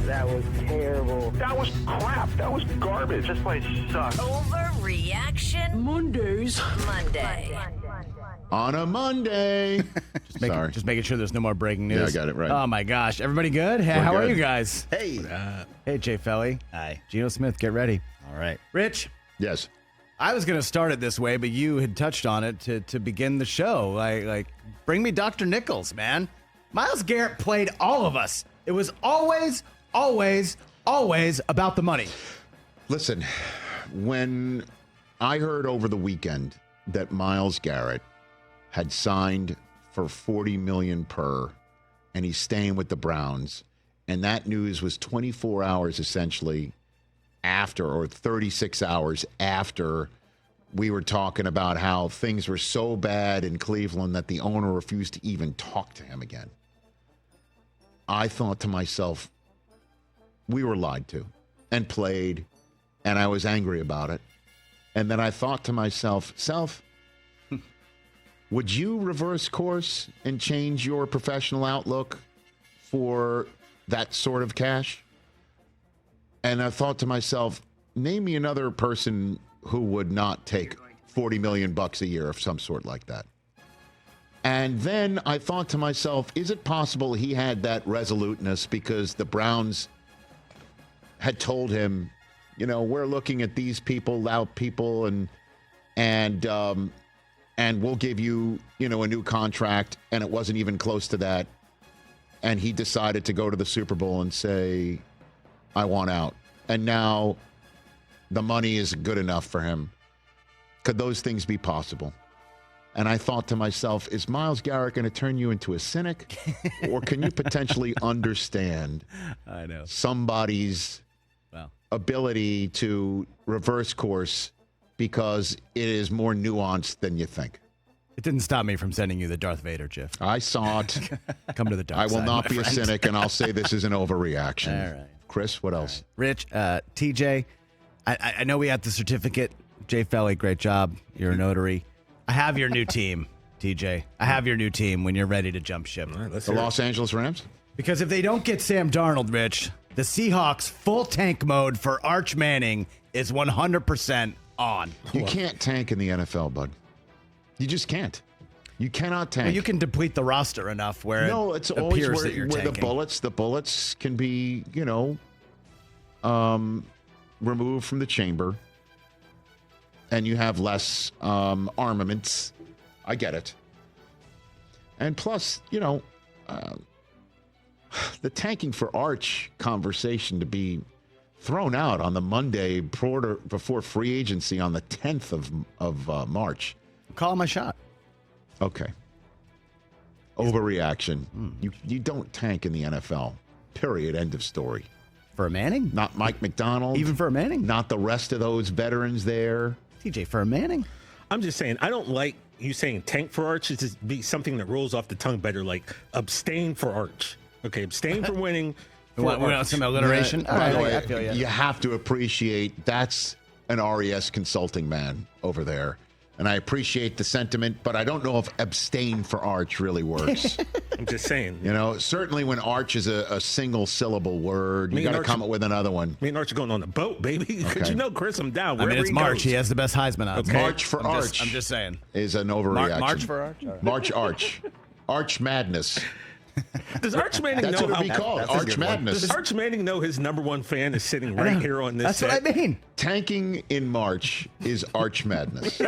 That was terrible. That was crap. That was garbage. This place sucks. Overreaction Mondays. Monday. On a Monday. Just making sure there's no more breaking news. Yeah, I got it right. Oh, my gosh. Everybody good? Hey, how are you guys? Hey. Hey, Jay Felly. Hi. Geno Smith, get ready. All right. Rich, Yes. I was going to start it this way, but you had touched on it to begin the show. Like, bring me Dr. Nichols, man. Myles Garrett played all of us. It was always about the money. Listen, when I heard over the weekend that Myles Garrett had signed for $40 million per, and he's staying with the Browns, and that news was 24 hours essentially after, or 36 hours after we were talking about how things were so bad in Cleveland that the owner refused to even talk to him again. I thought to myself, we were lied to and played, and I was angry about it. And then I thought to myself, would you reverse course and change your professional outlook for that sort of cash? And I thought to myself, name me another person who would not take $40 million a year of some sort like that. And then I thought to myself, is it possible he had that resoluteness because the Browns had told him, you know, we're looking at these people, loud people, and we'll give you, you know, a new contract, and it wasn't even close to that. And he decided to go to the Super Bowl and say, I want out. And now the money is good enough for him. Could those things be possible? And I thought to myself, is Myles Garrett going to turn you into a cynic? Or can you potentially understand somebody's ability to reverse course because it is more nuanced than you think? It didn't stop me from sending you the Darth Vader gif. I saw it. Come to the dark I will side, not be my a friend. cynic, and I'll say this is an overreaction. All right. Chris, what else? Rich, TJ, I know we had the certificate. Jay Felly, great job. You're a notary. I have your new team, TJ. I have your new team when you're ready to jump ship. All right, let's The hear Los Angeles Rams? Because if they don't get Sam Darnold, Rich, the Seahawks full tank mode for Arch Manning is 100% on. You can't tank in the NFL, bud. You just can't. You cannot tank. Well, you can deplete the roster enough where it's it always appears where, that you're where tanking. the bullets can be, you know, removed from the chamber, and you have less armaments. I get it. And plus, you know, the tanking for Arch conversation to be thrown out on the Monday before free agency on the 10th of March. Call my shot. Okay. Overreaction. You don't tank in the NFL. Period. End of story. For a Manning? Not Mike McDonald. Even for a Manning? Not the rest of those veterans there. TJ, for a Manning? I'm just saying, I don't like you saying tank for Arch. It's just be something that rolls off the tongue better, like abstain for Arch. Okay, abstain from winning. We want some alliteration? By the way, I feel you have to appreciate that's an RES consulting man over there. And I appreciate the sentiment, but I don't know if abstain for Arch really works. I'm just saying. You know, certainly when Arch is a single syllable word, you got to come up with another one. Me and Arch are going on the boat, baby. Could you know, Chris, I'm down. I mean, it's March. Goes. He has the best Heisman odds. Okay. March for Arch. I'm just saying. Is an overreaction. March for Arch? All right. March Arch. Arch Madness. Does Arch Manning That's know what it'd be how, called. Arch Madness. Does Arch Manning know his number one fan is sitting right here on this That's set? what I mean. Tanking in March is Arch Madness.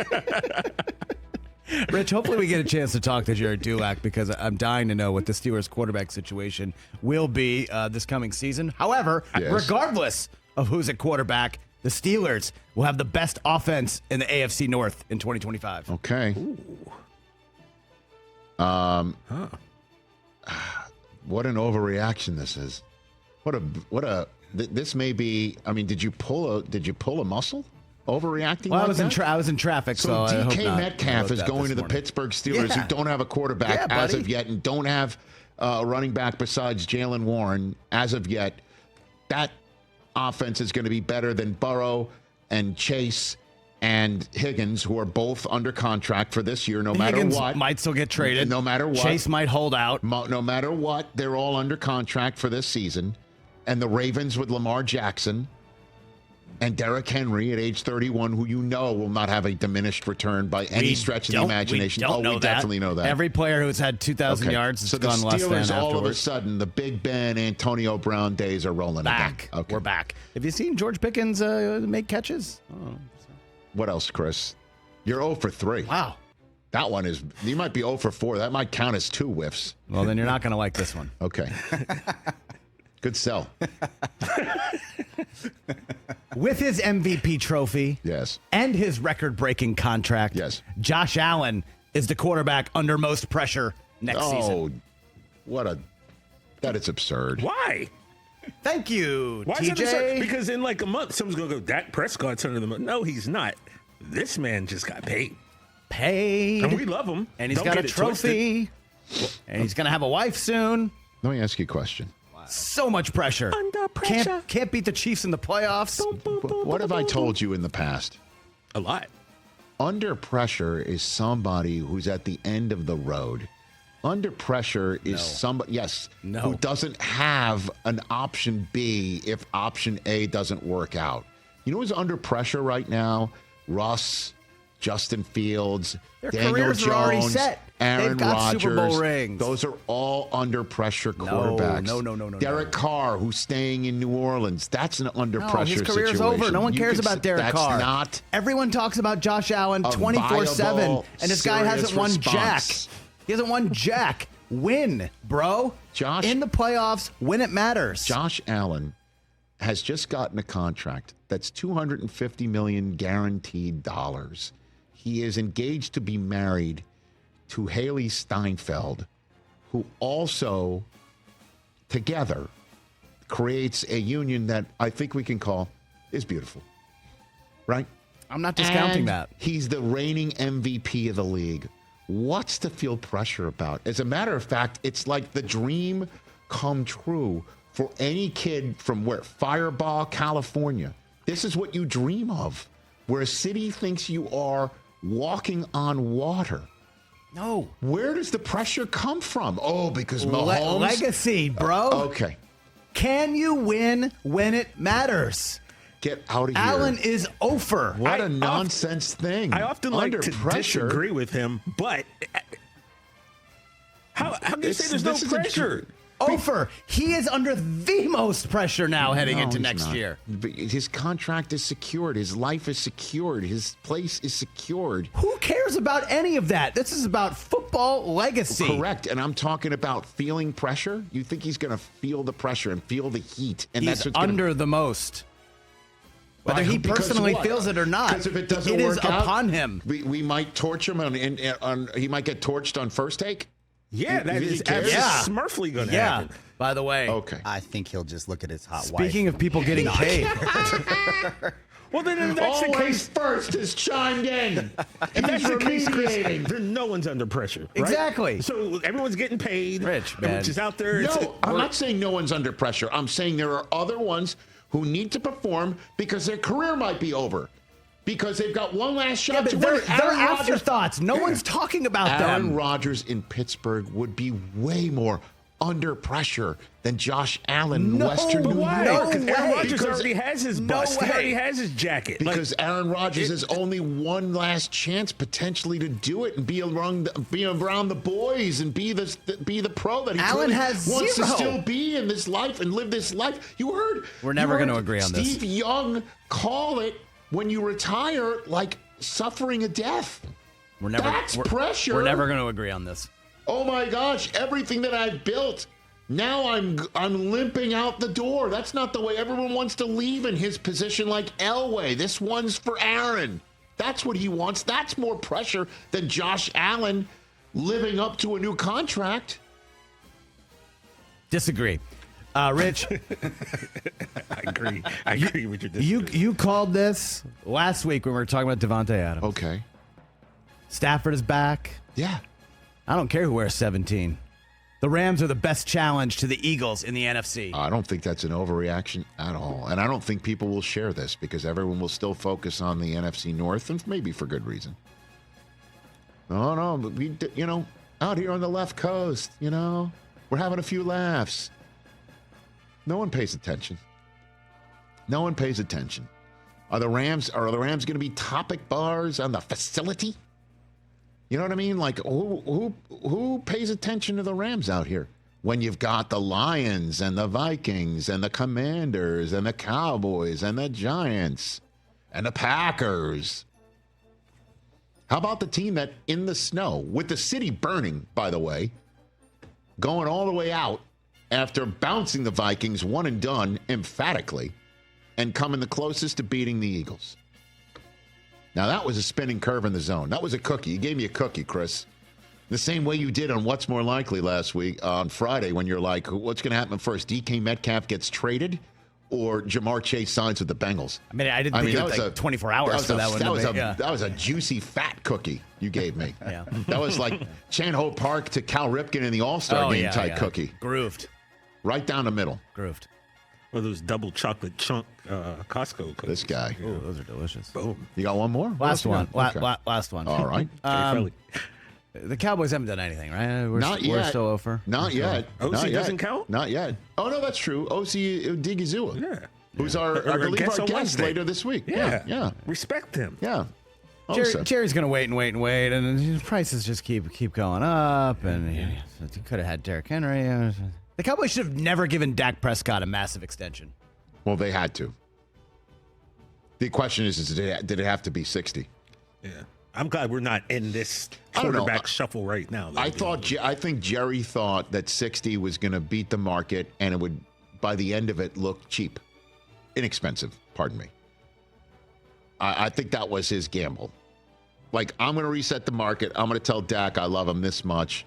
Rich, hopefully we get a chance to talk to Jared Dulac because I'm dying to know what the Steelers quarterback situation will be this coming season. However, regardless of who's at quarterback, the Steelers will have the best offense in the AFC North in 2025. Okay. What an overreaction this is. This may be. I mean, did you pull a muscle? Overreacting? Well, like I was in traffic, so I hope DK not. Metcalf is going to the Pittsburgh Steelers, who don't have a quarterback as of yet, and don't have a running back besides Jalen Warren as of yet. That offense is going to be better than Burrow and Chase and Higgins, who are both under contract for this year, no matter Higgins what. might still get traded. No matter what. Chase might hold out. No matter what, they're all under contract for this season. And the Ravens with Lamar Jackson and Derrick Henry at age 31, who you know will not have a diminished return by any stretch of the imagination. We definitely know that. Every player who's had 2,000 yards has so gone less than Steelers, all of a afterwards. sudden, the Big Ben, Antonio Brown days are rolling Back. again. Okay. We're back. Have you seen George Pickens make catches? Oh. What else, Chris? You're 0 for 3. Wow. That one is, you might be 0 for 4. That might count as 2 whiffs. Well, then you're not going to like this one. Okay. Good sell. With his MVP trophy Yes. and his record-breaking contract, Yes. Josh Allen is the quarterback under most pressure next season. That is absurd. Why? Thank you, Why is it absurd? TJ. Because in like a month, someone's going to go, Dak Prescott's under the month. No, he's not. This man just got paid. And we love him. And he's Don't got get a it twisted. trophy. And he's going to have a wife soon. Let me ask you a question. So much pressure. Under pressure. Can't beat the Chiefs in the playoffs. What have I told you in the past? A lot. Under pressure is somebody who's at the end of the road. Under pressure is somebody, who doesn't have an option B if option A doesn't work out. You know who's under pressure right now? Russ, Justin Fields, Their Daniel careers Jones, are already set. Aaron They've got Rodgers. Super Bowl rings. Those are all under pressure quarterbacks. No. Derek Carr, who's staying in New Orleans, that's an under pressure his career's situation. over. No one You cares could about say Derek that's Carr. Not Everyone talks about Josh Allen a 24/7, viable, and this guy hasn't won serious jack. He hasn't won jack. Win, bro. Josh- in the playoffs, when it matters. Josh Allen has just gotten a contract that's $250 million guaranteed dollars. He is engaged to be married to Haley Steinfeld, who also together creates a union that I think we can call is beautiful. Right? I'm not discounting And that. He's the reigning MVP of the league. What's to feel pressure about? As a matter of fact, it's like the dream come true for any kid from where? Fireball, California. This is what you dream of, where a city thinks you are walking on water. No. Where does the pressure come from? Oh, because Mahomes. Legacy, bro. Okay. Can you win when it matters? Get out of here. Allen is over. What a nonsense thing. I often like Under to pressure. disagree with him, but how can you say there's no pressure? Over. He is under the most pressure now heading into he's next not. year. But his contract is secured. His life is secured. His place is secured. Who cares about any of that? This is about football legacy. Correct. And I'm talking about feeling pressure. You think he's going to feel the pressure and feel the heat. And He's that's what's under the most. Whether he Because personally what? feels it or not, Because if it doesn't it is work out, upon him. We might torch him on he might get torched on first take. Yeah, that You is think he cares? smurfly going to Yeah. happen. By the way, Okay. I think he'll just look at his hot speaking wife. of people getting paid, Well, then if that's the Always case. first is chimed in. If that's the case, Chris, remediating. then no one's under pressure. Right? Exactly. So everyone's getting paid. Rich, man. Which is out there. No, I'm not saying no one's under pressure. I'm saying there are other ones who need to perform because their career might be over. Because they've got one last shot but to they're win. Aaron Rodgers- afterthoughts. No one's talking about Aaron them. Rodgers in Pittsburgh would be way more under pressure than Josh Allen in No, Western but New why? York. No Because Aaron way. Rodgers Because- already has his No bust. He way. already has his jacket. Because Aaron Rodgers has only one last chance potentially to do it and be around the boys and be the pro that he Allen clearly has wants zero. to still be in this life and live this life. You heard? We're never you heard gonna agree on this. Steve Young call it when you retire like suffering a death. That's pressure. We're never going to agree on this. Oh my gosh, everything that I've built, now I'm limping out the door. That's not the way everyone wants to leave in his position like Elway. This one's for Aaron. That's what he wants. That's more pressure than Josh Allen living up to a new contract. Disagree. Rich, I agree. I agree with your decision. you called this last week when we were talking about Davante Adams. Okay. Stafford is back. Yeah. I don't care who wears 17. The Rams are the best challenge to the Eagles in the NFC. I don't think that's an overreaction at all. And I don't think people will share this because everyone will still focus on the NFC North, and maybe for good reason. No, but we, out here on the left coast, we're having a few laughs. No one pays attention. No one pays attention. Are the Rams going to be topic bars on the facility? You know what I mean? Like, who pays attention to the Rams out here when you've got the Lions and the Vikings and the Commanders and the Cowboys and the Giants and the Packers? How about the team that in the snow, with the city burning, by the way, going all the way out after bouncing the Vikings one and done emphatically and coming the closest to beating the Eagles? Now, that was a spinning curve in the zone. That was a cookie. You gave me a cookie, Chris. The same way you did on What's More Likely last week on Friday when you're like, what's going to happen first? DK Metcalf gets traded or Jamar Chase signs with the Bengals? I mean, I didn't think it was like 24 hours for that one. That was a juicy, fat cookie you gave me. Yeah. That was like Chan-Ho Park to Cal Ripken in the All-Star game type cookie. Grooved. Right down the middle. Grooved. Or those double chocolate chunk Costco cookies. This guy. Ooh, those are delicious. Boom. You got one more? Last one. Okay. Last one. All right. The Cowboys haven't done anything, right? Not yet. We're still over. Not yet. OC doesn't count? Not yet. Oh, no, that's true. OC Digizua. Yeah. Who's I believe our guest later this week. Yeah. Respect him. Yeah. Jerry's going to wait, and his prices just keep going up, and he could have had Derrick Henry. The Cowboys should have never given Dak Prescott a massive extension. Well, they had to. The question is did it have to be 60? Yeah. I'm glad we're not in this quarterback shuffle right now. I think Jerry thought that 60 was going to beat the market, and it would, by the end of it, look cheap. Inexpensive, pardon me. I think that was his gamble. Like, I'm going to reset the market. I'm going to tell Dak I love him this much.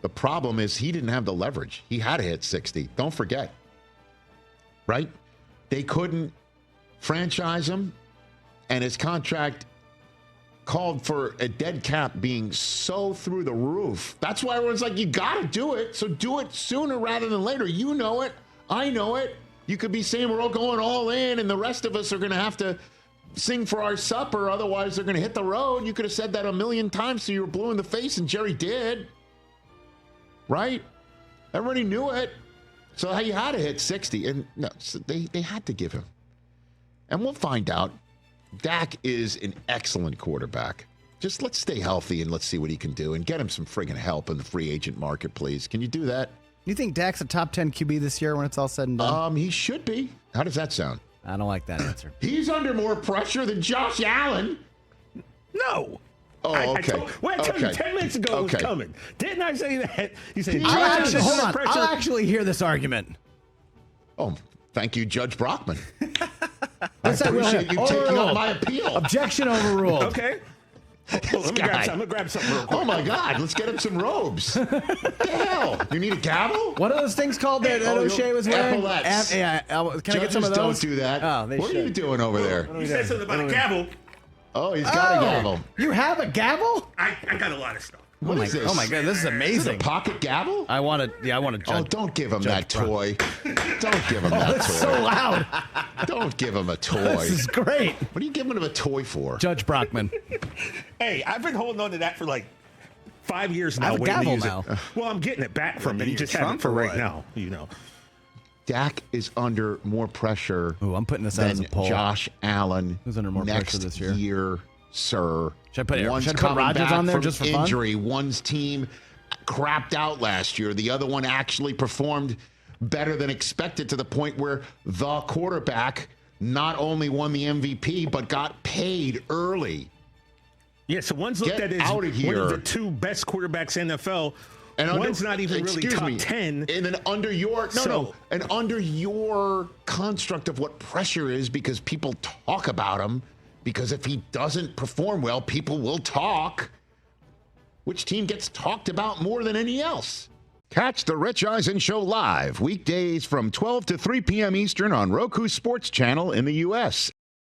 The problem is he didn't have the leverage. He had to hit 60. Don't forget. Right? They couldn't franchise him, and his contract called for a dead cap being so through the roof. That's why everyone's like, you got to do it. So do it sooner rather than later. You know it. I know it. You could be saying we're all going all in, and the rest of us are going to have to sing for our supper. Otherwise, they're going to hit the road. You could have said that a million times so you were blue in the face, and Jerry did. Right? Everybody knew it. So you had to hit 60. And no, so they had to give him. And we'll find out. Dak is an excellent quarterback. Just let's stay healthy and let's see what he can do and get him some friggin' help in the free agent market, please. Can you do that? You think Dak's a top 10 QB this year when it's all said and done? He should be. How does that sound? I don't like that answer. He's under more pressure than Josh Allen. No. Oh, okay. I told you 10 minutes ago it was coming. Didn't I say that? You said I'll actually hear this argument. Oh, thank you, Judge Brockman. I appreciate you taking on my appeal. Objection overruled. Okay. Let me grab something. I'm going to grab something real quick. Oh, my God. Let's get him some robes. What the hell? You need a gavel? What are those things called that O'Shea was wearing? Epaulettes. Can I get some of those? Don't do that. Oh, they what should. are you doing over there? You said something about a gavel. Oh, he's got a gavel. You have a gavel? I got a lot of stuff. What is this? Oh my God, this is amazing. Is this a pocket gavel? I want to judge. Oh, don't give him that toy. Don't give him that toy. It's so loud. Don't give him a toy. This is great. What are you giving him a toy for? Judge Brockman. Hey, I've been holding on to that for like 5 years now. I have a gavel now. Well, I'm getting it back from him. You just have it for right now, you know. Dak is under more pressure. Ooh, I'm putting this out as a poll. Josh Allen. Who's under more pressure this year? Sir. Should I put Rodgers on there just for injury. fun? One's team crapped out last year. The other one actually performed better than expected to the point where the quarterback not only won the MVP but got paid early. Yeah, so one's looked at as one of the two best quarterbacks in NFL. And one's not even really top 10. And then under your and under your construct of what pressure is, because people talk about him. Because if he doesn't perform well, people will talk. Which team gets talked about more than any else? Catch the Rich Eisen Show live weekdays from 12 to 3 p.m. Eastern on Roku Sports Channel in the U.S.